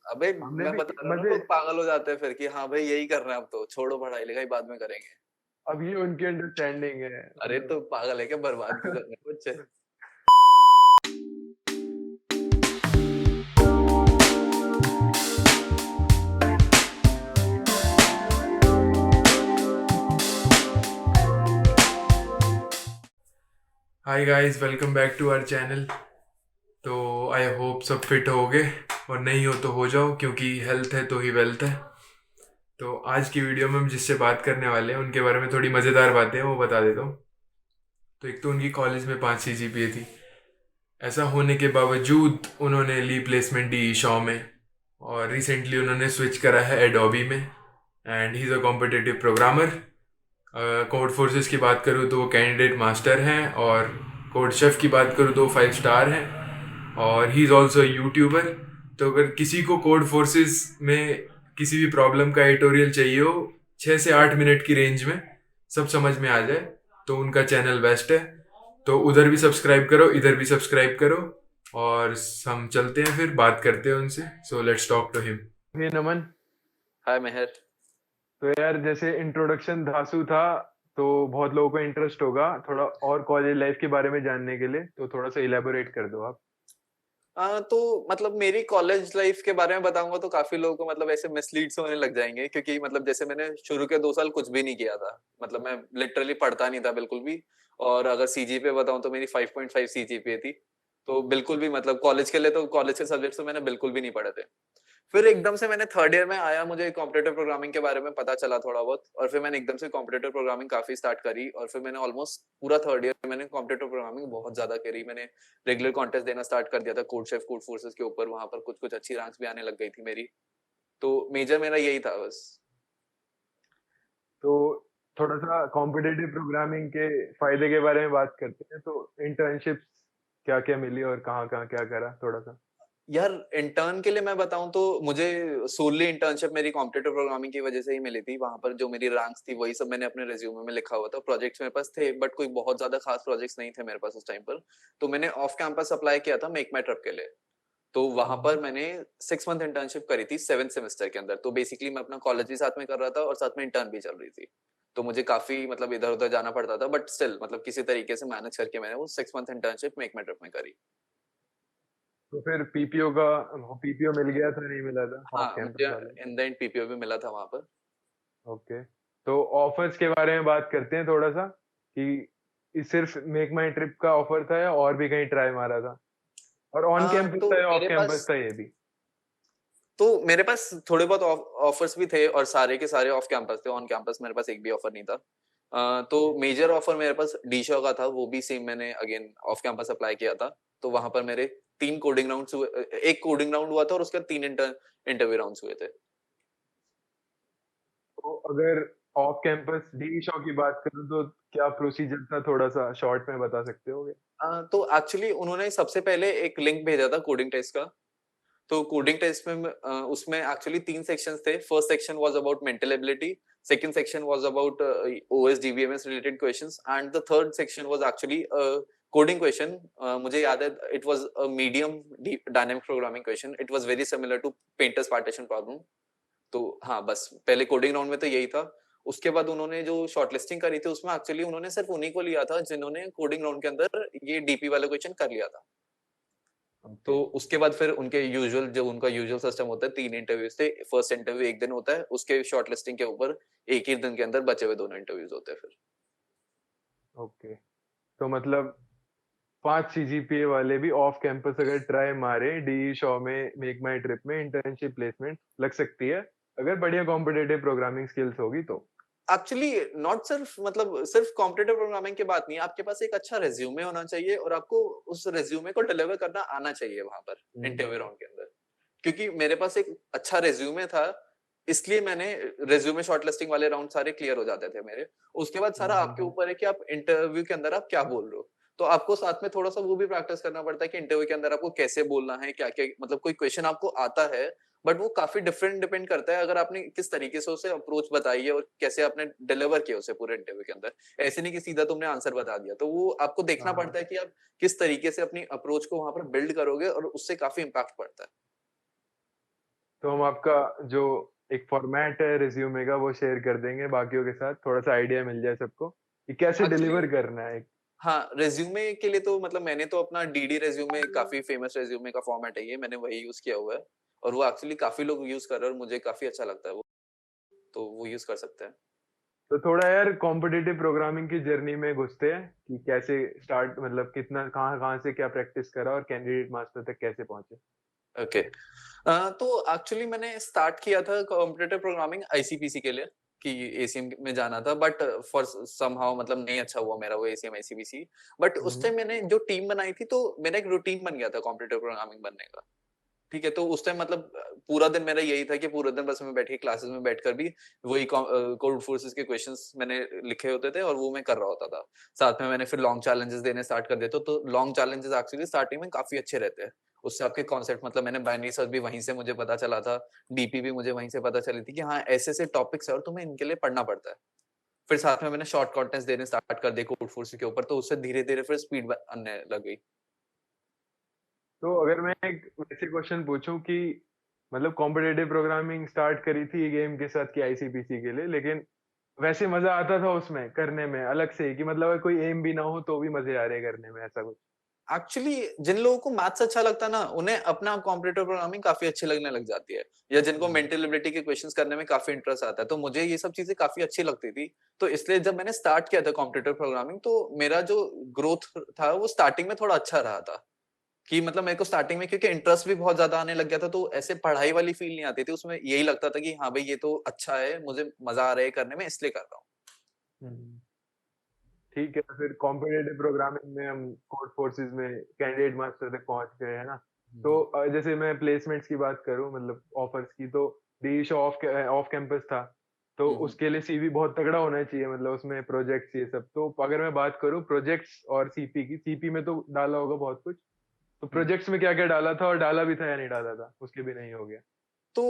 अबे हमने मैं भी बता रहा हूँ ना, मजे। लोग पागल हो जाते हैं फिर कि हाँ भाई यही करना है, अब तो छोड़ो पढ़ाई लिखाई बाद में करेंगे। अब ये उनकी अंडरस्टैंडिंग है अरे तो मतलब। पागल है क्या, बर्बाद क्यों करने हैं बच्चे। Hi guys, welcome back to our channel. तो आई होप सब फिट होगे, और नहीं हो तो हो जाओ, क्योंकि हेल्थ है तो ही वेल्थ है। तो आज की वीडियो में हम जिससे बात करने वाले हैं उनके बारे में थोड़ी मज़ेदार बातें हैं, वो बता देता हूँ। तो एक तो उनकी कॉलेज में 5 CGPA थी। ऐसा होने के बावजूद उन्होंने ली प्लेसमेंट डी शॉ में, और रिसेंटली उन्होंने स्विच करा है एडोबी में। And he is a competitive programmer. Code forces की बात करूँ तो वो कैंडिडेट मास्टर हैं, और कोड शेफ की बात करूँ तो 5 स्टार हैं, और ही इज़ ऑल्सो यूट्यूबर। तो अगर किसी को कोड फोर्सेस में किसी भी प्रॉब्लम का एडिटोरियल चाहिए हो 6 से 8 मिनट की रेंज में, सब समझ में आ जाए, तो उनका चैनल बेस्ट है। तो उधर भी सब्सक्राइब करो, इधर भी सब्सक्राइब करो, और हम चलते हैं फिर बात करते हैं उनसे। So let's talk to him. ये नमन। हाय मेहर। तो यार जैसे इंट्रोडक्शन धांसू था, तो बहुत लोगों को इंटरेस्ट होगा थोड़ा और कॉलेज लाइफ के बारे में जानने के लिए, तो थोड़ा सा इलेबोरेट कर दो आप। तो मतलब मेरी कॉलेज लाइफ के बारे में बताऊंगा तो काफी लोगों को मतलब ऐसे मिसलीड से होने लग जाएंगे, क्योंकि मतलब जैसे मैंने शुरू के 2 साल कुछ भी नहीं किया था। मतलब मैं लिटरली पढ़ता नहीं था बिल्कुल भी। और अगर सीजीपीए बताऊं तो मेरी 5.5 सीजीपीए थी। तो बिल्कुल भी मतलब कॉलेज के लिए तो कॉलेज के सब्जेक्ट्स तो मैंने बिल्कुल भी नहीं पढ़े थे। फिर एकदम से मैंने थर्ड ईयर में आया, मुझे कॉम्पिटिटिव प्रोग्रामिंग के बारे में पता चला थोड़ा बहुत, और फिर मैंने एकदम से कॉम्पिटिटिव प्रोग्रामिंग काफी स्टार्ट करी, और फिर मैंने ऑलमोस्ट पूरा थर्ड ईयर मैंने कॉम्पिटिटिव प्रोग्रामिंग बहुत ज्यादा करी। मैंने रेगुलर कॉन्टेस्ट देना स्टार्ट कर दिया था कोड शेफ कोड फोर्सेस के ऊपर, वहां पर कुछ कुछ अच्छी रैंक्स भी आने लग गई थी मेरी। तो मेजर मेरा यही था बस। तो थोड़ा सा कॉम्पिटिटिव प्रोग्रामिंग के फायदे के बारे में बात करते हैं। तो इंटर्नशिप्स क्या क्या मिली और कहाँ कहाँ क्या करा, थोड़ा सा। यार इंटर्न के लिए मैं बताऊं तो मुझे सोलली इंटर्नशिप मेरी कॉम्पिटिटिव प्रोग्रामिंग की वजह से ही मिली थी। वहां पर जो मेरी रैंक्स थी वही सब मैंने अपने रिज्यूमे में लिखा हुआ था। प्रोजेक्ट्स मेरे पास थे बट कोई बहुत ज्यादा खास प्रोजेक्ट्स नहीं थे मेरे पास उस टाइम पर। तो मैंने ऑफ कैंपस अप्लाई किया था मेक माई ट्रिप के लिए। तो वहां पर मैंने 6 मंथ इंटर्नशिप करी थी 7th सेमेस्टर के अंदर। तो बेसिकली मैं अपना कॉलेज भी साथ में कर रहा था और साथ में इंटर्न भी चल रही थी। तो मुझे काफी मतलब इधर उधर जाना पड़ता था, बट स्टिल मतलब किसी तरीके से मैनेज करके मैंने वो 6 मंथ इंटर्नशिप मेक माई ट्रिप में करी। तो फिर पीपीओ का, पीपीओ मिल गया था नहीं मिला था ऑफ हाँ, कैंपस मुझे वाले। इन द एंड पीपीओ भी मिला था वहां पर। ओके। तो ऑफर्स के बारे में बात करते हैं थोड़ा सा, कि सिर्फ मेक माई ट्रिप का ऑफर था या और भी कहीं ट्राई मारा था, और ऑन कैंपस तो था या ऑफ मेरे पास कैंपस था ये भी। तो मेरे पास थोड़े बहुत ऑफर्स भी थे, और सारे के सारे ऑफ कैंपस थे। ऑन कैंपस मेरे पास एक भी ऑफर नहीं था। तो मेजर ऑफर मेरे पास डीशो का था, वो भी सेम मैंने अगेन ऑफ कैंपस अप्लाई किया था। तो वहां पर मेरे 3 कोडिंग राउंड्स हुए, एक कोडिंग राउंड हुआ था और उसके बाद 3 इंटरव्यू राउंड्स हुए थे। तो अगर ऑफ कैंपस डी शॉ की बात करूँ तो क्या प्रोसीजर था, थोड़ा सा शॉर्ट में बता सकते हो? तो एक्चुअली उन्होंने सबसे पहले एक लिंक भेजा था कोडिंग टेस्ट का। तो कोडिंग टेस्ट में उसमें एक्चुअली 3 सेक्शंस थे। First section was about mental ability, second section was about OS DBMS related questions, and the third section was actually coding question. मुझे याद है it was a medium dynamic programming question. It was very similar to painters partition problem. तो हाँ, बस पहले coding round में तो यही था। उसके बाद उन्होंने जो शॉर्टलिस्टिंग करी थी उसमें एक्चुअली उन्होंने सिर्फ उन्हीं को लिया था जिन्होंने कोडिंग राउंड के अंदर ये डीपी वाला क्वेश्चन कर लिया था। तो ओके। उसके बाद फिर उनके यूजुअल जो उनका यूजुअल सिस्टम होता है, 3 इंटरव्यूज थे। फर्स्ट इंटरव्यू एक दिन होता है, उसके शॉर्टलिस्टिंग के ऊपर एक ही दिन के अंदर बचे हुए दोनों इंटरव्यूज होते हैं फिर। ओके। तो मतलब 5 CGPA वाले भी ऑफ कैंपस अगर ट्राई मारे डी शॉ में मेक माई ट्रिप में, इंटर्नशिप प्लेसमेंट लग सकती है अगर बढ़िया कॉम्पिटेटिव प्रोग्रामिंग स्किल्स होगी तो। एक्चुअली नॉट सिर्फ मतलब सिर्फ कॉम्पिटिटिव प्रोग्रामिंग की बात नहीं है, आपके पास एक अच्छा रेज्यूमे होना चाहिए और आपको उस रेज्यूमे को डिलीवर करना आना चाहिए वहां पर हम्म। इंटरव्यू राउंड के अंदर। क्योंकि मेरे पास एक अच्छा रेज्यूमे था, इसलिए मैंने रेज्यूमे शॉर्टलिस्टिंग वाले राउंड सारे क्लियर हो जाते थे मेरे। उसके बाद सारा आपके हम्म। ऊपर है कि आप इंटरव्यू के अंदर आप क्या बोल रहे हो। तो आपको साथ में थोड़ा सा वो भी प्रैक्टिस करना पड़ता है कि इंटरव्यू के अंदर आपको कैसे बोलना है, क्या क्या मतलब कोई क्वेश्चन आपको आता है, बट वो काफी डिफरेंट डिपेंड करता है अगर आपने किस तरीके से उसे अप्रोच बताई है और कैसे आपने डिलीवर किया उसे पूरे इंटरव्यू के अंदर। ऐसे नहीं कि सीधा तुमने आंसर बता दिया। तो वो आपको देखना हाँ। पड़ता है कि आप किस तरीके से अपनी अप्रोच को वहां पर बिल्ड करोगे, और उससे काफी इम्पैक्ट पड़ता है। तो हम आपका जो एक फॉर्मेट है रिज्यूमे का वो शेयर कर देंगे बाकियों के साथ, थोड़ा सा आइडिया मिल जाए सबको कि कैसे एक्चुअली डिलीवर करना है। हाँ, रिज्यूमे के लिए तो मतलब मैंने तो अपना डीडी रिज्यूमे, काफ़ी फ़ेमस रिज्यूमे का फ़ॉर्मेट है ये, मैंने वही यूज़ किया हुआ है और वो एक्चुअली काफ़ी लोग यूज़ कर रहे हैं और मुझे काफ़ी अच्छा लगता है वो, तो वो यूज़ कर सकते हैं। तो थोड़ा यार कॉम्पिटिटिव प्रोग्रामिंग की जर्नी में घुसते हैं कि कैसे स्टार्ट, मतलब कितना कहाँ कहाँ से क्या प्रैक्टिस करा और कैंडिडेट मास्टर तक कैसे पहुंचे। ओके। तो एक्चुअली मैंने स्टार्ट किया था कॉम्पिटिटिव प्रोग्रामिंग आईसीपीसी के लिए कि एसीएम में जाना था, बट फॉर समहाउ मतलब नहीं अच्छा हुआ मेरा वो एसीएम आईसीपीसी। बट उस हम्म। टाइम मैंने जो टीम बनाई थी तो मेरा एक रूटीन बन गया था कॉम्पिटिटिव प्रोग्रामिंग बनने का। ठीक है, तो उस टाइम मतलब पूरा दिन मेरा यही था कि पूरा दिन बस मैं बैठ के क्लासेस में बैठकर भी वही कोड फोर्सेस के क्वेश्चंस मैंने लिखे होते थे और वो मैं कर रहा होता था। साथ में मैंने फिर लॉन्ग चैलेंजेस देने स्टार्ट कर दिए, तो लॉन्ग चैलेंजेस एक्चुअली स्टार्टिंग में काफी अच्छे रहते हैं। उससे आपके कॉन्सेप्ट मतलब मैंने बाइनरी सर्च भी वहीं से मुझे पता चला था, डीपी भी मुझे वहीं से पता चली थी कि हाँ ऐसे-ऐसे टॉपिक्स है और तुम्हें इनके लिए पढ़ना पड़ता है। फिर साथ में मैंने शॉर्ट कंटेंट्स देने स्टार्ट कर दिए कोड फोर्सेस के ऊपर, तो उससे धीरे-धीरे फिर स्पीड आने लग गई। तो अगर मैं एक वैसे क्वेश्चन पूछूं कि मतलब कॉम्पिटिटिव प्रोग्रामिंग स्टार्ट करी थी गेम के साथ की आईसीपीसी के लिए, लेकिन वैसे मजा आता था उसमें करने में अलग से कि मतलब अगर कोई एम भी ना हो तो भी मजे आ रहे करने में, ऐसा कुछ। एक्चुअली जिन लोगों को मैथ्स अच्छा लगता है ना, उन्हें अपना कॉम्पिटिटिव प्रोग्रामिंग काफी अच्छी लगने लग जाती है, या जिनको हम्म। मेंटल एबिलिटी के क्वेश्चंस करने में काफी इंटरेस्ट आता है, तो मुझे ये सब चीजें काफी अच्छी लगती थी। तो इसलिए जब मैंने स्टार्ट किया था कॉम्पिटिटिव प्रोग्रामिंग, तो मेरा जो ग्रोथ था वो स्टार्टिंग में थोड़ा अच्छा रहा था कि मतलब मेरे को स्टार्टिंग में क्योंकि इंटरेस्ट भी बहुत ज्यादा आने लग गया था, तो ऐसे पढ़ाई वाली फील नहीं आती थी उसमें, यही लगता था कि हाँ भाई ये तो अच्छा है, मुझे मजा आ रहा है करने में, इसलिए कर रहा हूँ। हम्म। ठीक है, तो फिर कॉम्पिटिटिव प्रोग्रामिंग में हम कोड फोर्सेस में कैंडिडेट मास्टर तक पहुंच गए है ना। तो जैसे मैं प्लेसमेंट्स की बात करूं, मतलब ऑफर्स की, तो डी ऑफ ऑफ कैंपस था, तो हम्म, उसके लिए सीवी बहुत तगड़ा होना चाहिए, मतलब उसमें प्रोजेक्ट्स ये सब। तो अगर मैं बात करूं प्रोजेक्ट्स और सीपी की, सीपी में तो डाला होगा बहुत कुछ, तो हम्म। प्रोजेक्ट्स में क्या क्या डाला था और डाला भी था या नहीं डाला था, उसके भी नहीं हो गया। तो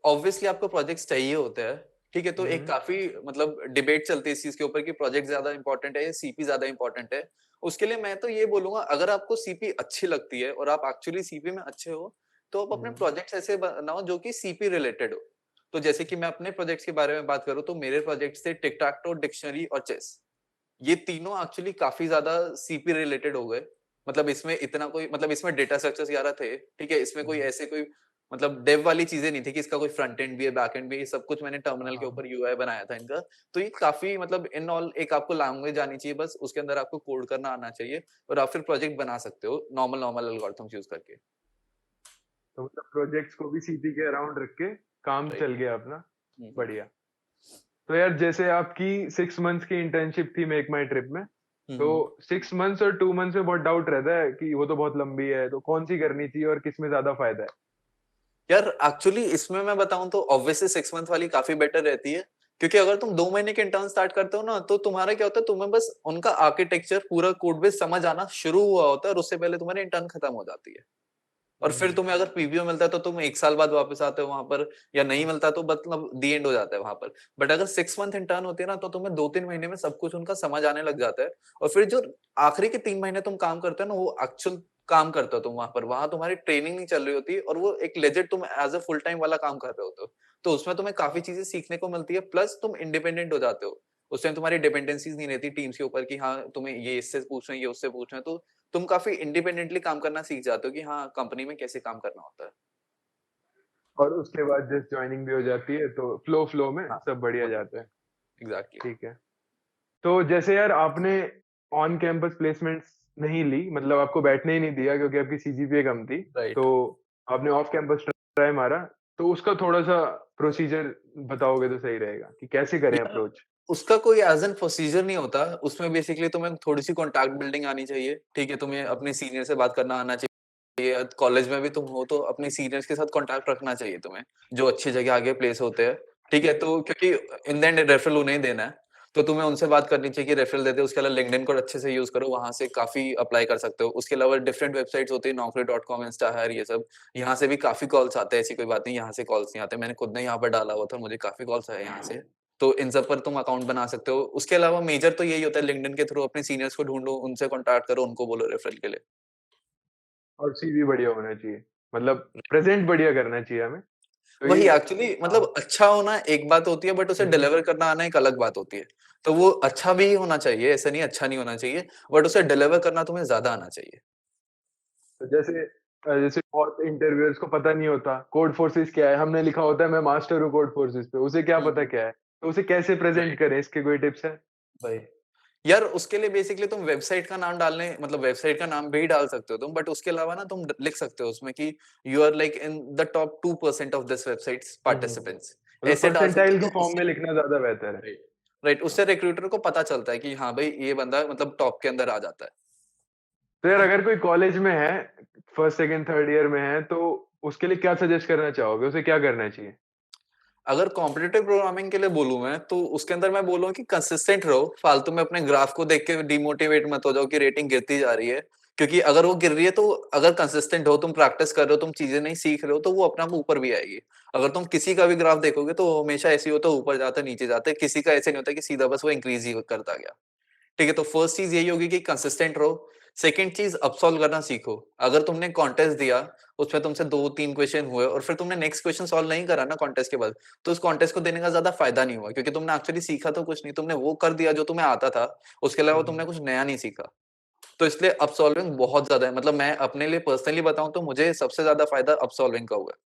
ऑब्वियसली आपको प्रोजेक्ट्स चाहिए होते हैं, ठीक है, तो एक हम्म। काफी मतलब डिबेट चलती है इस चीज के ऊपर कि प्रोजेक्ट ज्यादा इंपॉर्टेंट है या सीपी ज्यादा इंपॉर्टेंट है। उसके लिए मैं तो ये बोलूंगा, अगर आपको सीपी अच्छी लगती है और आप एक्चुअली सीपी में अच्छे हो, तो आप अपने हम्म। प्रोजेक्ट्स ऐसे बनाओ जो कि सीपी रिलेटेड हो। तो जैसे कि मैं अपने प्रोजेक्ट्स के बारे में बात करूं, तो मेरे प्रोजेक्ट्स थे टिक टैक टो, डिक्शनरी और चेस। ये तीनों एक्चुअली काफी ज्यादा सीपी रिलेटेड हो गए। मतलब इसमें इतना कोई मतलब इसमें डेटा स्ट्रक्चर्स ग्यारह थे, ठीक है, इसमें कोई हम्म। ऐसे कोई मतलब डेव वाली चीजें नहीं थी कि इसका कोई फ्रंट एंड भी है, बैक एंड भी है, ये सब कुछ मैंने हाँ टर्मिनल के हाँ। ऊपर यूआई बनाया था इनका। तो ये काफी मतलब इन ऑल एक आपको लैंग्वेज आनी चाहिए, बस उसके अंदर आपको कोड करना आना चाहिए और आप फिर प्रोजेक्ट बना सकते हो नॉर्मल नॉर्मल एल्गोरिथम्स यूज करके। तो मतलब प्रोजेक्ट्स को भी सीपी के अराउंड रख के काम राइट। चल गया अपना। हम्म, बढ़िया। तो यार जैसे आपकी 6 मंथ्स की इंटर्नशिप थी मेक माई ट्रिप में, हम्म, तो हम्म। 6 मंथ्स और 2 मंथ्स में बहुत डाउट रहता है कि वो तो बहुत लंबी है, तो कौन सी करनी चाहिए और किस में ज्यादा फायदा है। यार एक्चुअली इसमें मैं बताऊं तो ऑब्वियसली 6 मंथ वाली काफी बेटर रहती है, क्योंकि अगर तुम 2 महीने के इंटर्न स्टार्ट करते हो ना, तो तुम्हारा क्या होता है, तुम्हें बस उनका आर्किटेक्चर पूरा कोड बेस समझ आना शुरू हुआ होता है और उससे पहले तुम्हारी इंटर्न खत्म हो जाती है। और फिर हम्म। तुम्हें अगर पीबीओ मिलता है तो तुम 1 साल बाद वापस आते हो वहां पर, या नहीं मिलता तो मतलब दी एंड हो जाता है वहां पर। बट अगर 6 मंथ इंटर्न होती है ना, तो तुम्हें 2-3 महीने में सब कुछ उनका समझ आने लग जाता है। और फिर जो आखिरी के 3 महीने तुम काम करते हो ना, वो एक्चुअल काम करते हो तुम वहां पर, वहां तुम्हारी ट्रेनिंग नहीं चल रही होती और वो एक लेजिट तुम एज अ फुल टाइम वाला काम कर रहे होते हो। तो उसमें तुम्हें काफी चीजें सीखने को मिलती है, प्लस तुम इंडिपेंडेंट हो जाते हो। उस टाइम तुम्हारी डिपेंडेंसीज नहीं रहती टीम्स के ऊपर कि हाँ तुम्हें ये इससे पूछना है, ये उससे पूछना है, तो तुम काफी इंडिपेंडेंटली काम करना सीख जाते हो कि हाँ कंपनी में कैसे काम करना होता है। और उसके बाद जस्ट ज्वाइनिंग भी हो जाती है, तो फ्लो फ्लो में हाँ, सब बढ़िया वो तो जाता है। एग्जैक्टली। ठीक है। तो जैसे यार आपने ऑन कैंपस प्लेसमेंट्स नहीं ली, मतलब आपको बैठने ही नहीं दिया क्योंकि आपकी सीजीपीए कम थी, राइट। तो आपने ऑफ कैंपस ट्राई मारा, तो उसका थोड़ा सा प्रोसीजर बताओगे तो सही रहेगा कि कैसे करें यार अप्रोच। उसका कोई एज एन प्रोसीजर नहीं होता, उसमें बेसिकली तुम्हें थोड़ी सी कॉन्टैक्ट बिल्डिंग आनी चाहिए, ठीक है, तुम्हें अपने सीनियर से बात करना आना चाहिए, कॉलेज में भी तुम हो तो अपने सीनियर्स के साथ कॉन्टैक्ट रखना चाहिए तुम्हें, जो अच्छी जगह आगे प्लेस होते हैं, ठीक है, तो क्योंकि इन द एंड रेफरल उन्हें ही देना है, तो तुम्हें उनसे बात करनी चाहिए कि रेफरल देते हैं। उसके अलावा लिंक्डइन को अच्छे से यूज करो, वहां से काफी अप्लाई कर सकते हो। उसके अलावा डिफरेंट वेबसाइट्स होती है, naukri.com, इंस्टा हायर, ये सब, यहाँ से भी काफी कॉल्स आते हैं, ऐसी कोई बात नहीं यहाँ से कॉल्स नहीं आते, मैंने खुद ने यहाँ पर डाला हुआ था, मुझे काफी कॉल्स आए यहाँ से। तो इन सब पर तुम अकाउंट बना सकते हो। उसके अलावा मेजर तो यही होता है, लिंक्डइन के थ्रू अपने सीनियर्स को ढूंढो, उनसे कॉन्टैक्ट करो, उनको बोलो रेफरल के लिए। और सीवी बढ़िया होना चाहिए, मतलब प्रेजेंट बढ़िया करना चाहिए हमें। तो वही ये एक्चुअली हाँ मतलब अच्छा होना एक बात होती है, बट उसे डिलीवर करना आना एक अलग बात होती है। तो वो अच्छा भी होना चाहिए, ऐसा नहीं अच्छा नहीं होना चाहिए, बट उसे डिलीवर करना तुम्हें ज़्यादा आना चाहिए। तो जैसे बहुत इंटरव्यूअर्स को पता नहीं होता कोड फोर्सेस क्या है, हमने लिखा होता है मैं मास्टर हूँ कोड फोर्सेस पे, उसे क्या हुँ, पता हुँ। क्या है, तो उसे कैसे प्रेजेंट राइट, करें, इसके कोई टिप्स है? वही। यार उसके लिए बेसिकली तुम वेबसाइट का नाम डालने मतलब वेबसाइट का नाम भी डाल सकते हो तुम, बट उसके अलावा ना तुम लिख सकते हो उसमें कि you are like in the top 2% of this websites participants, मतलब ऐसे डाल सकते परसेंटाइल हो की तो फॉर्म में उससे लिखना ज्यादा बेहतर है। राइट राइट उससे रिक्रूटर को पता चलता है कि हाँ भाई ये बंदा मतलब टॉप के अंदर आ जाता है। तो यार अगर कोई कॉलेज में है, फर्स्ट सेकंड थर्ड ईयर में है, तो उसके लिए क्या सजेस्ट करना चाहोगे, उसे क्या करना चाहिए? अगर कॉम्पिटिटिव प्रोग्रामिंग के लिए बोलूँ मैं, तो उसके अंदर मैं बोलूँगा कि कंसिस्टेंट रहो, फालतू में अपने ग्राफ को देख के डिमोटिवेट मत हो जाओ कि रेटिंग गिरती जा रही है। क्योंकि अगर वो गिर रही है तो अगर कंसिस्टेंट हो, तुम प्रैक्टिस कर रहे हो, तुम चीज़ें नहीं सीख रहे हो, तो वो अपने आप ऊपर भी आएगी। अगर तुम किसी का भी ग्राफ देखोगे तो वो हमेशा ऐसे ही होता है, ऊपर जाता है, नीचे जाता है, किसी का ऐसे नहीं होता कि सीधा बस वो इंक्रीज़ ही करता गया। ठीक है, तो फर्स्ट चीज़ यही होगी कि कंसिस्टेंट रहो। सेकंड चीज़ अपसॉल्व करना सीखो। अगर तुमने कॉन्टेस्ट दिया, उसमें तुमसे 2-3 क्वेश्चन हुए और फिर तुमने नेक्स्ट क्वेश्चन सॉल्व नहीं करा ना कॉन्टेस्ट के बाद, तो उस कॉन्टेस्ट को देने का ज़्यादा फ़ायदा नहीं हुआ क्योंकि तुमने एक्चुअली सीखा तो कुछ नहीं, तुमने वो कर दिया जो तुम्हें आता था, उसके अलावा तुमने कुछ नया नहीं सीखा। तो इसलिए अपसॉल्विंग बहुत ज़्यादा है, मतलब मैं अपने लिए पर्सनली बताऊँ तो मुझे सबसे ज़्यादा फ़ायदा अपसॉल्विंग का हुआ है।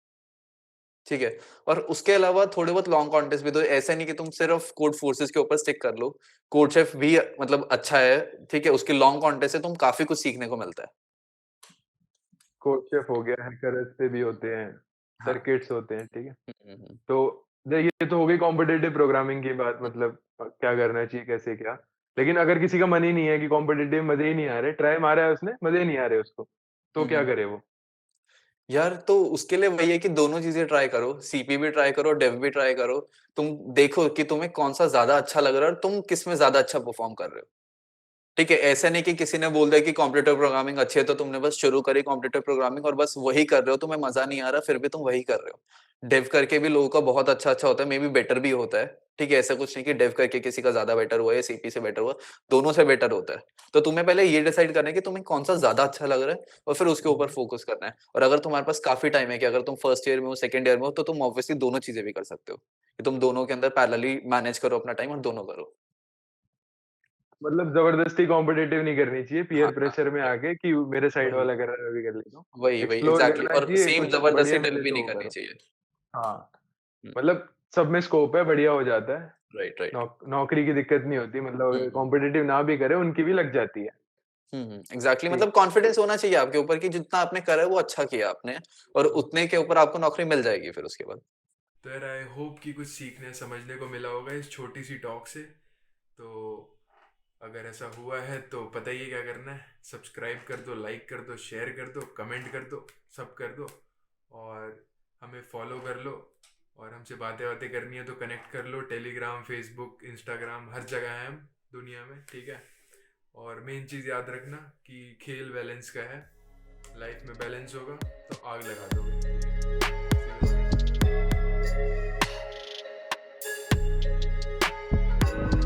ठीक है? और उसके अलावा थोड़े बहुत लॉन्ग कॉन्टेस्ट भी दो, ऐसा नहीं कि तुम सिर्फ कोड फोर्सेस के ऊपर स्टिक कर लो। कोड शेफ भी मतलब अच्छा है, ठीक है? उसकी लॉन्ग कॉन्टेस्ट से तुम काफ़ी कुछ सीखने को मिलता है। कोड शेफ हो गया, हैकर्स पे भी होते हैं, हाँ। सर्किट्स होते हैं, ठीक है। हुँ, हुँ, हुँ। तो देखिए, ये तो हो गई कॉम्पिटिटिव प्रोग्रामिंग की बात, मतलब क्या करना चाहिए, कैसे क्या। लेकिन अगर किसी का मन ही नहीं है कि कॉम्पिटिटिव, मजे ही नहीं आ रहे, ट्राई मारा है उसने, मजे ही नहीं आ रहे उसको, तो हुँ, क्या हुँ। करे वो? यार तो उसके लिए वही है कि दोनों चीज़ें ट्राई करो, सीपी भी ट्राई करो, डेव भी ट्राई करो। तुम देखो कि तुम्हें कौन-सा ज़्यादा अच्छा लग रहा है और तुम किसमें ज़्यादा अच्छा परफ़ॉर्म कर रहे हो। ठीक है, ऐसा नहीं कि किसी ने बोल दिया कि कॉम्पिटिटिव प्रोग्रामिंग अच्छी है, तो तुमने बस शुरू करी कॉम्पिटिटिव प्रोग्रामिंग और बस वही कर रहे हो, तुम्हें मज़ा नहीं आ रहा, फिर भी तुम वही कर रहे हो। डेव करके भी लोगों का बहुत अच्छा-अच्छा होता है, मे बी बेटर भी होता है। ठीक है, ऐसा कुछ नहीं कि डेव करके किसी का ज़्यादा बेटर हुआ है या सीपी से बेटर हुआ, दोनों से बेटर होता है। तो तुम्हें पहले ये डिसाइड करना है कि तुम्हें कौन-सा ज़्यादा अच्छा लग रहा है और फिर उसके ऊपर फोकस करना है। और अगर तुम्हारे पास काफ़ी टाइम है कि अगर तुम फर्स्ट ईयर में हो, सेकंड ईयर में हो, तो तुम ऑब्वियसली दोनों चीज़ें भी कर सकते हो, कि तुम दोनों के अंदर पैरेलली मैनेज करो अपना टाइम और दोनों करो। मतलब जबरदस्ती कॉम्पिटिटिव नहीं करनी चाहिए, हाँ, पीयर हाँ, प्रेशर में आके कि मेरे साइड वही। वाला कर रहा है, मैं भी कर लेता हूँ। वही एक्सप्लोर एग्ज़ैक्टली करना और चाहिए, सेम कुछ ज़बरदस्ती बढ़िया डील मिले भी तो नहीं वो करनी करो। चाहिए। हाँ, हुँ, मतलब सब में स्कोप है, बढ़िया हो जाता है। Right, right. नौकरी की दिक्कत नहीं होती, मतलब हुँ, अगर हुँ। कॉम्पिटिटिव ना भी करे, उनकी भी लग जाती है। हुँ, हुँ, एग्ज़ैक्टली ठीक मतलब कॉन्फिडेंस होना चाहिए आपके ऊपर कि जितना आपने करा है वो अच्छा किया आपने और उतने के ऊपर आपको नौकरी मिल जाएगी फिर उसके बाद। तो यार आई होप कि कुछ सीखने समझने को मिला होगा इस छोटी सी टॉक से। तो अगर ऐसा हुआ है तो पता ही है क्या करना है, सब्सक्राइब कर दो, लाइक कर दो, शेयर कर दो, कमेंट कर दो, सब कर दो। और हमें फॉलो कर लो। और हमसे बातें बातें करनी है तो कनेक्ट कर लो, टेलीग्राम, फेसबुक, इंस्टाग्राम, हर जगह हैं हम दुनिया में, ठीक है। और मेन चीज़ याद रखना कि खेल बैलेंस का है, लाइफ में बैलेंस होगा तो आग लगा दोगे, ठीक है। See you.